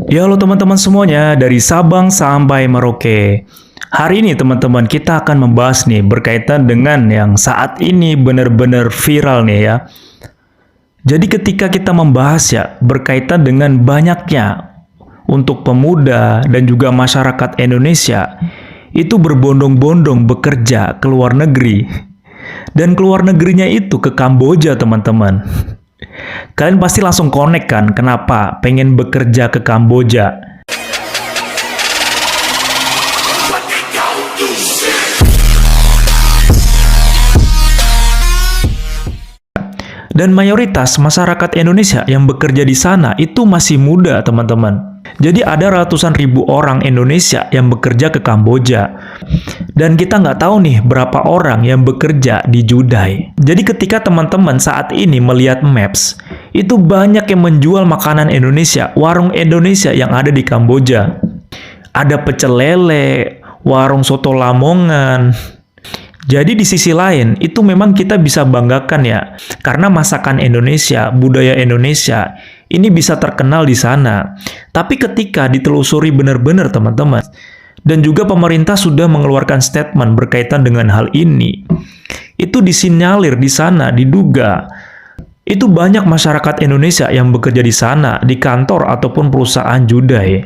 Ya halo teman-teman semuanya, dari Sabang sampai Merauke. Hari ini teman-teman kita akan membahas nih berkaitan dengan yang saat ini benar-benar viral nih ya. Jadi ketika kita membahas ya berkaitan dengan banyaknya untuk pemuda dan juga masyarakat Indonesia itu berbondong-bondong bekerja ke luar negeri. Dan keluar negerinya itu ke Kamboja teman-teman. Kalian pasti langsung connect kan kenapa pengen bekerja ke Kamboja. Dan mayoritas masyarakat Indonesia yang bekerja di sana itu masih muda, teman-teman. Jadi ada ratusan ribu orang Indonesia yang bekerja ke Kamboja. Dan kita nggak tahu nih berapa orang yang bekerja di Judai. Jadi ketika teman-teman saat ini melihat Maps, itu banyak yang menjual makanan Indonesia, warung Indonesia yang ada di Kamboja. Ada pecel lele, warung soto Lamongan. Jadi di sisi lain, itu memang kita bisa banggakan ya, karena masakan Indonesia, budaya Indonesia, ini bisa terkenal di sana. Tapi ketika ditelusuri benar-benar teman-teman, dan juga pemerintah sudah mengeluarkan statement berkaitan dengan hal ini, itu disinyalir di sana, diduga, itu banyak masyarakat Indonesia yang bekerja di sana, di kantor ataupun perusahaan Judai.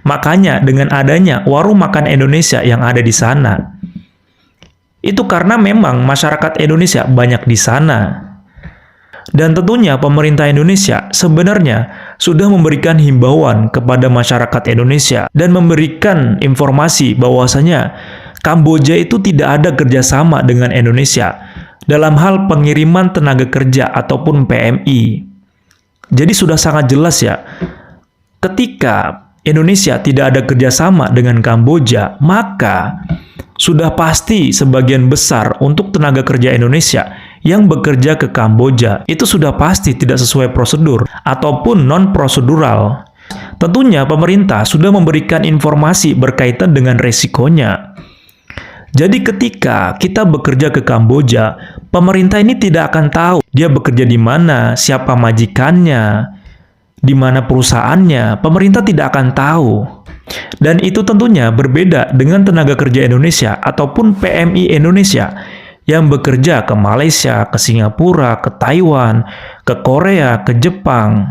Makanya dengan adanya warung makan Indonesia yang ada di sana, itu karena memang masyarakat Indonesia banyak di sana. Dan tentunya pemerintah Indonesia sebenarnya sudah memberikan himbauan kepada masyarakat Indonesia dan memberikan informasi bahwasanya Kamboja itu tidak ada kerjasama dengan Indonesia dalam hal pengiriman tenaga kerja ataupun PMI. Jadi sudah sangat jelas ya, ketika Indonesia tidak ada kerjasama dengan Kamboja, maka sudah pasti sebagian besar untuk tenaga kerja Indonesia yang bekerja ke Kamboja itu sudah pasti tidak sesuai prosedur ataupun non-prosedural. Tentunya pemerintah sudah memberikan informasi berkaitan dengan resikonya. Jadi ketika kita bekerja ke Kamboja, pemerintah ini tidak akan tahu dia bekerja di mana, siapa majikannya, di mana perusahaannya, pemerintah tidak akan tahu. Dan itu tentunya berbeda dengan tenaga kerja Indonesia ataupun PMI Indonesia yang bekerja ke Malaysia, ke Singapura, ke Taiwan, ke Korea, ke Jepang.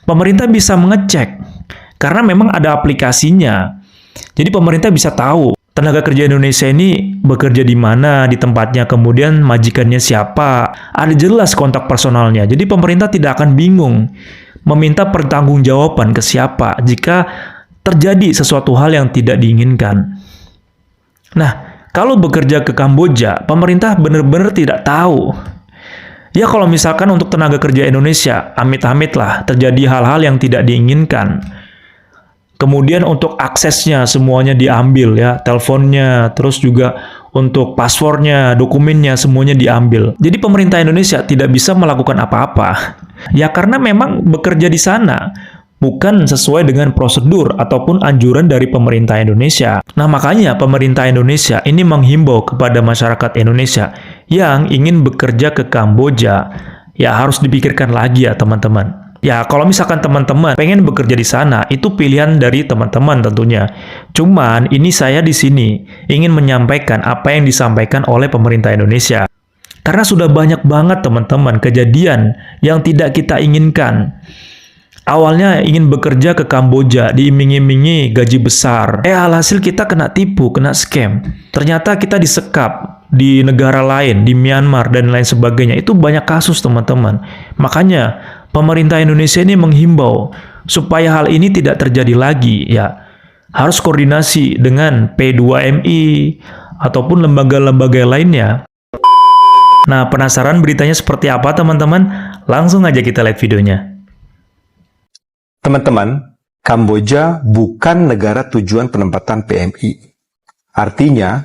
Pemerintah bisa mengecek karena memang ada aplikasinya. Jadi pemerintah bisa tahu tenaga kerja Indonesia ini bekerja di mana, di tempatnya, kemudian majikannya siapa, ada jelas kontak personalnya. Jadi pemerintah tidak akan bingung meminta pertanggungjawaban ke siapa jika terjadi sesuatu hal yang tidak diinginkan. Nah, kalau bekerja ke Kamboja, pemerintah benar-benar tidak tahu. Ya kalau misalkan untuk tenaga kerja Indonesia, amit-amit lah terjadi hal-hal yang tidak diinginkan. Kemudian untuk aksesnya semuanya diambil ya, teleponnya, terus juga untuk passwordnya, dokumennya semuanya diambil. Jadi pemerintah Indonesia tidak bisa melakukan apa-apa. Ya karena memang bekerja di sana bukan sesuai dengan prosedur ataupun anjuran dari pemerintah Indonesia. Nah, makanya pemerintah Indonesia ini menghimbau kepada masyarakat Indonesia yang ingin bekerja ke Kamboja, ya harus dipikirkan lagi ya teman-teman. Ya, kalau misalkan teman-teman pengen bekerja di sana, itu pilihan dari teman-teman tentunya. Cuman, ini saya di sini ingin menyampaikan apa yang disampaikan oleh pemerintah Indonesia. Karena sudah banyak banget teman-teman kejadian yang tidak kita inginkan. Awalnya ingin bekerja ke Kamboja, diiming-imingi gaji besar. Alhasil kita kena tipu, kena scam. Ternyata kita disekap di negara lain, di Myanmar, dan lain sebagainya. Itu banyak kasus, teman-teman. Makanya, pemerintah Indonesia ini menghimbau supaya hal ini tidak terjadi lagi. Ya, harus koordinasi dengan P2MI ataupun lembaga-lembaga lainnya. Nah, penasaran beritanya seperti apa, teman-teman? Langsung aja kita lihat videonya. Teman-teman, Kamboja bukan negara tujuan penempatan PMI. Artinya,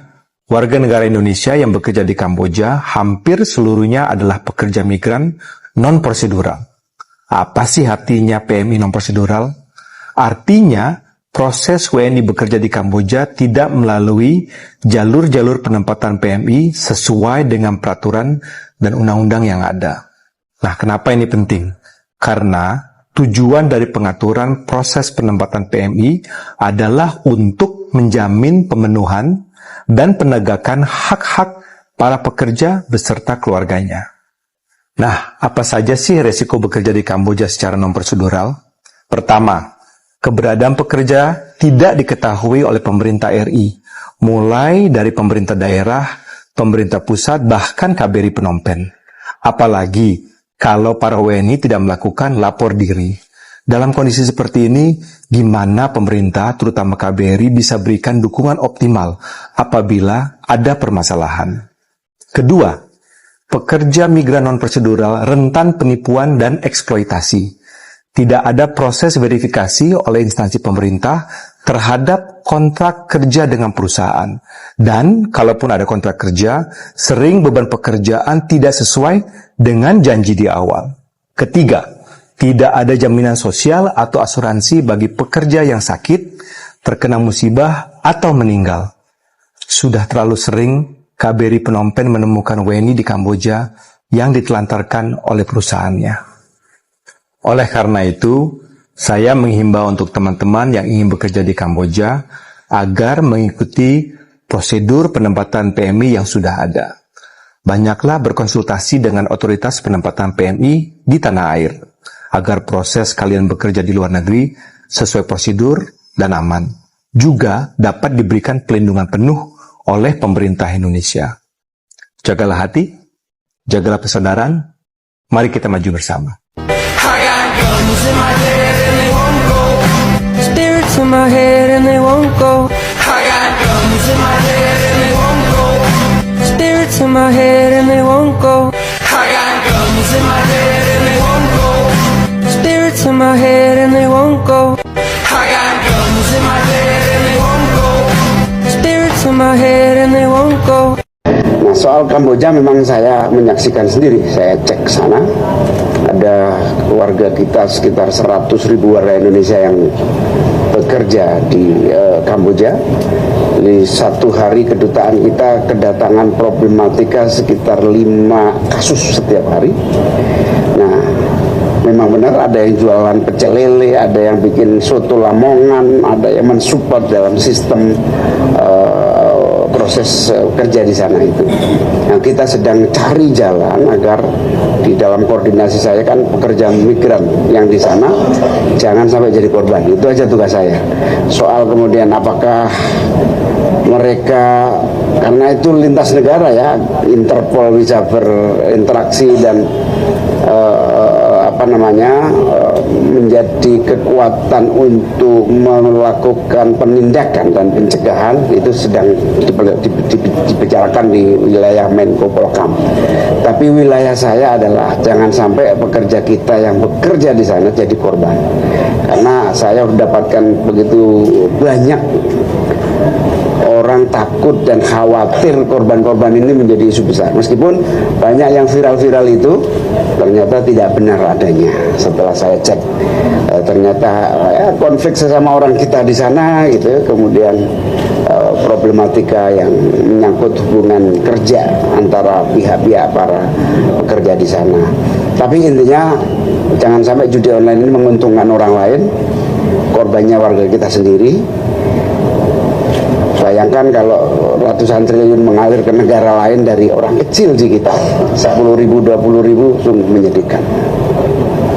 warga negara Indonesia yang bekerja di Kamboja hampir seluruhnya adalah pekerja migran non-prosedural. Apa sih artinya PMI non-prosedural? Artinya, proses WNI bekerja di Kamboja tidak melalui jalur-jalur penempatan PMI sesuai dengan peraturan dan undang-undang yang ada. Nah, kenapa ini penting? Karena tujuan dari pengaturan proses penempatan PMI adalah untuk menjamin pemenuhan dan penegakan hak-hak para pekerja beserta keluarganya. Nah, apa saja sih resiko bekerja di Kamboja secara non-prosedural? Pertama, keberadaan pekerja tidak diketahui oleh pemerintah RI, mulai dari pemerintah daerah, pemerintah pusat, bahkan KBRI Phnom Penh. Apalagi kalau para WNI tidak melakukan lapor diri. Dalam kondisi seperti ini, gimana pemerintah, terutama KBRI, bisa berikan dukungan optimal apabila ada permasalahan? Kedua, pekerja migran non-prosedural rentan penipuan dan eksploitasi. Tidak ada proses verifikasi oleh instansi pemerintah terhadap kontrak kerja dengan perusahaan. Dan kalaupun ada kontrak kerja, sering beban pekerjaan tidak sesuai dengan janji di awal. Ketiga, tidak ada jaminan sosial atau asuransi bagi pekerja yang sakit, terkena musibah, atau meninggal. Sudah terlalu sering KBRI Phnom Penh menemukan WNI di Kamboja yang ditelantarkan oleh perusahaannya. Oleh karena itu, saya menghimbau untuk teman-teman yang ingin bekerja di Kamboja agar mengikuti prosedur penempatan PMI yang sudah ada. Banyaklah berkonsultasi dengan otoritas penempatan PMI di tanah air, agar proses kalian bekerja di luar negeri sesuai prosedur dan aman. Juga dapat diberikan pelindungan penuh oleh pemerintah Indonesia. Jagalah hati, jagalah persaudaraan, mari kita maju bersama. Guns in my head and they won't go. Spirits in my head and they won't go. I got guns in my head and they won't go. Spirits in my head and they won't go. I got guns in my head and they won't go. Spirits in my head and they won't go. I got guns in my head and they won't go. Spirits in my head and they won't go. Nah, soal Kamboja memang saya menyaksikan sendiri, saya cek sana. Ada warga kita sekitar 100.000 warga Indonesia yang bekerja di Kamboja. Di satu hari kedutaan kita kedatangan problematika sekitar 5 kasus setiap hari. Nah, memang benar ada yang jualan pecel lele, ada yang bikin soto Lamongan, ada yang mensupport dalam sistem proses kerja di sana itu. Nah, kita sedang cari jalan agar di dalam koordinasi saya kan pekerja migran yang di sana jangan sampai jadi korban. Itu aja tugas saya. Soal kemudian apakah mereka, karena itu lintas negara ya, Interpol bisa berinteraksi dan menjadi kekuatan untuk melakukan penindakan dan pencegahan, itu sedang dibicarakan di wilayah Menko Polhukam. Tapi wilayah saya adalah jangan sampai pekerja kita yang bekerja di sana jadi korban, karena saya mendapatkan begitu banyak orang takut dan khawatir korban-korban ini menjadi isu besar. Meskipun banyak yang viral-viral itu ternyata tidak benar adanya. Setelah saya cek, ternyata konflik sesama orang kita di sana gitu, kemudian problematika yang menyangkut hubungan kerja antara pihak-pihak para pekerja di sana. Tapi intinya jangan sampai judi online ini menguntungkan orang lain, korbannya warga kita sendiri. Bayangkan kalau ratusan triliun mengalir ke negara lain dari orang kecil di kita, 10.000, 20.000, sungguh menyedihkan.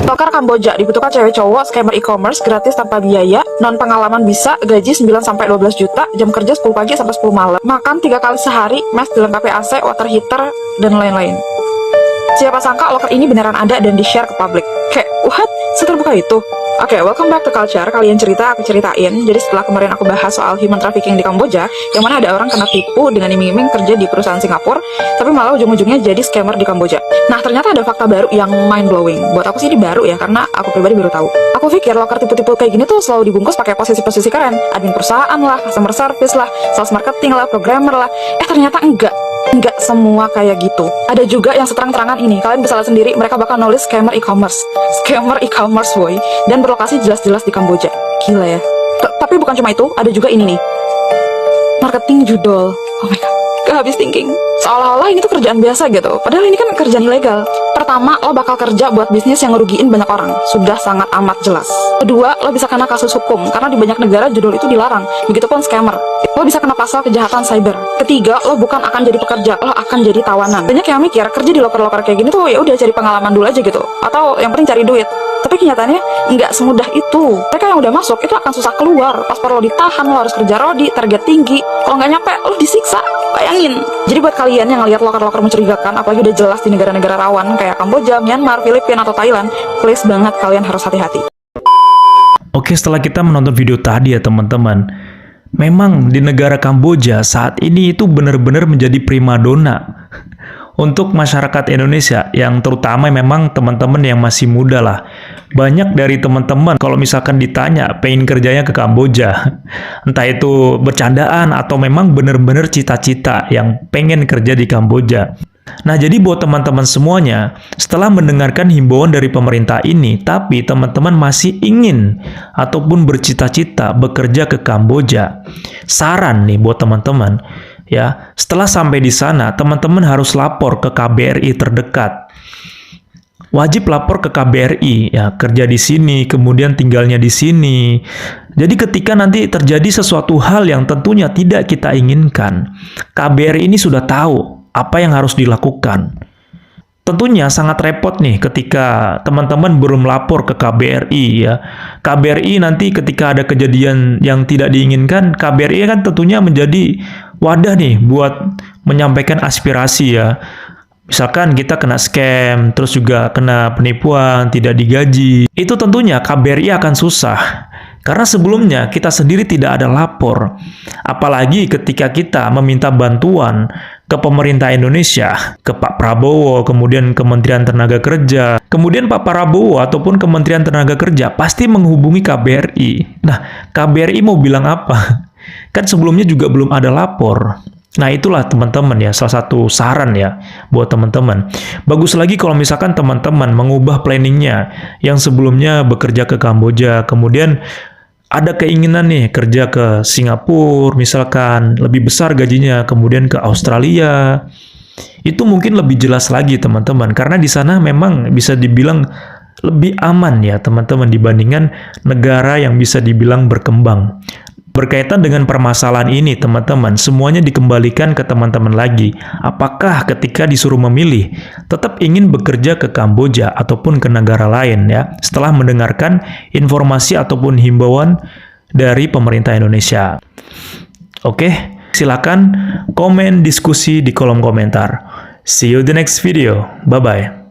Lokar Kamboja dibutuhkan cewek cowok, scammer e-commerce, gratis tanpa biaya, non pengalaman bisa, gaji 9-12 juta, jam kerja 10 pagi sampai 10 malam, makan 3 kali sehari, mes dilengkapi AC, water heater, dan lain-lain. Siapa sangka loker ini beneran ada dan di-share ke publik. Kayak, what? Seterbuka itu? Oke, welcome back to Culture. Kalian cerita, aku ceritain. Jadi setelah kemarin aku bahas soal human trafficking di Kamboja, yang mana ada orang kena tipu dengan iming-iming kerja di perusahaan Singapura, tapi malah ujung-ujungnya jadi scammer di Kamboja. Nah, ternyata ada fakta baru yang mind-blowing. Buat aku sih ini baru ya, karena aku pribadi baru tahu. Aku pikir loker tipu-tipu kayak gini tuh selalu dibungkus pakai posisi-posisi keren. Admin perusahaan lah, customer service lah, sales marketing lah, programmer lah. Ternyata enggak. Enggak semua kayak gitu. Ada juga yang seterang-terangan ini. Kalian bisa lihat sendiri, mereka bakal nulis scammer e-commerce. Scammer e-commerce, boy. Dan berlokasi jelas-jelas di Kamboja. Gila ya. Tapi bukan cuma itu, ada juga ini nih. Marketing judol. Oh my god. nggak habis thinking. Seolah-olah ini tuh kerjaan biasa gitu, padahal ini kan kerjaan ilegal. Pertama, lo bakal kerja buat bisnis yang ngerugiin banyak orang, sudah sangat amat jelas. Kedua, lo bisa kena kasus hukum, karena di banyak negara judul itu dilarang, begitupun scammer. Lo bisa kena pasal kejahatan cyber. Ketiga, lo bukan akan jadi pekerja, lo akan jadi tawanan. Banyak yang mikir kerja di loker-loker kayak gini tuh ya udah cari pengalaman dulu aja gitu, atau yang penting cari duit. Tapi kenyataannya nggak semudah itu. Mereka yang udah masuk itu akan susah keluar. Paspor lo ditahan, lo harus kerja rodi, target tinggi. Kalau nggak nyampe, lo disiksa. Bayangin. Jadi buat kalian yang ngelihat loker-loker mencurigakan, apalagi udah jelas di negara-negara rawan kayak Kamboja, Myanmar, Filipina, atau Thailand, please banget kalian harus hati-hati. Oke, setelah kita menonton video tadi ya teman-teman, memang di negara Kamboja saat ini itu benar-benar menjadi primadona untuk masyarakat Indonesia, yang terutama memang teman-teman yang masih muda lah. Banyak dari teman-teman kalau misalkan ditanya pengen kerjanya ke Kamboja, entah itu bercandaan atau memang benar-benar cita-cita yang pengen kerja di Kamboja. Nah, jadi buat teman-teman semuanya, setelah mendengarkan himbauan dari pemerintah ini, tapi teman-teman masih ingin ataupun bercita-cita bekerja ke Kamboja, saran nih buat teman-teman, ya, setelah sampai di sana, teman-teman harus lapor ke KBRI terdekat. Wajib lapor ke KBRI, ya, kerja di sini, kemudian tinggalnya di sini. Jadi ketika nanti terjadi sesuatu hal yang tentunya tidak kita inginkan, KBRI ini sudah tahu apa yang harus dilakukan. Tentunya sangat repot nih ketika teman-teman belum lapor ke KBRI ya. KBRI nanti ketika ada kejadian yang tidak diinginkan, KBRI kan tentunya menjadi wadah nih buat menyampaikan aspirasi ya. Misalkan kita kena scam, terus juga kena penipuan, tidak digaji. Itu tentunya KBRI akan susah. Karena sebelumnya kita sendiri tidak ada lapor. Apalagi ketika kita meminta bantuan ke pemerintah Indonesia, ke Pak Prabowo, kemudian Kementerian Tenaga Kerja. Kemudian Pak Prabowo ataupun Kementerian Tenaga Kerja pasti menghubungi KBRI. Nah, KBRI mau bilang apa? Kan sebelumnya juga belum ada lapor. Nah, itulah teman-teman ya, salah satu saran ya buat teman-teman. Bagus lagi kalau misalkan teman-teman mengubah planningnya yang sebelumnya bekerja ke Kamboja, kemudian ada keinginan nih kerja ke Singapura, misalkan lebih besar gajinya, kemudian ke Australia. Itu mungkin lebih jelas lagi teman-teman, karena di sana memang bisa dibilang lebih aman ya teman-teman dibandingkan negara yang bisa dibilang berkembang. Berkaitan dengan permasalahan ini, teman-teman, semuanya dikembalikan ke teman-teman lagi. Apakah ketika disuruh memilih, tetap ingin bekerja ke Kamboja ataupun ke negara lain ya, setelah mendengarkan informasi ataupun himbauan dari pemerintah Indonesia. Oke, silakan komen diskusi di kolom komentar. See you the next video. Bye-bye.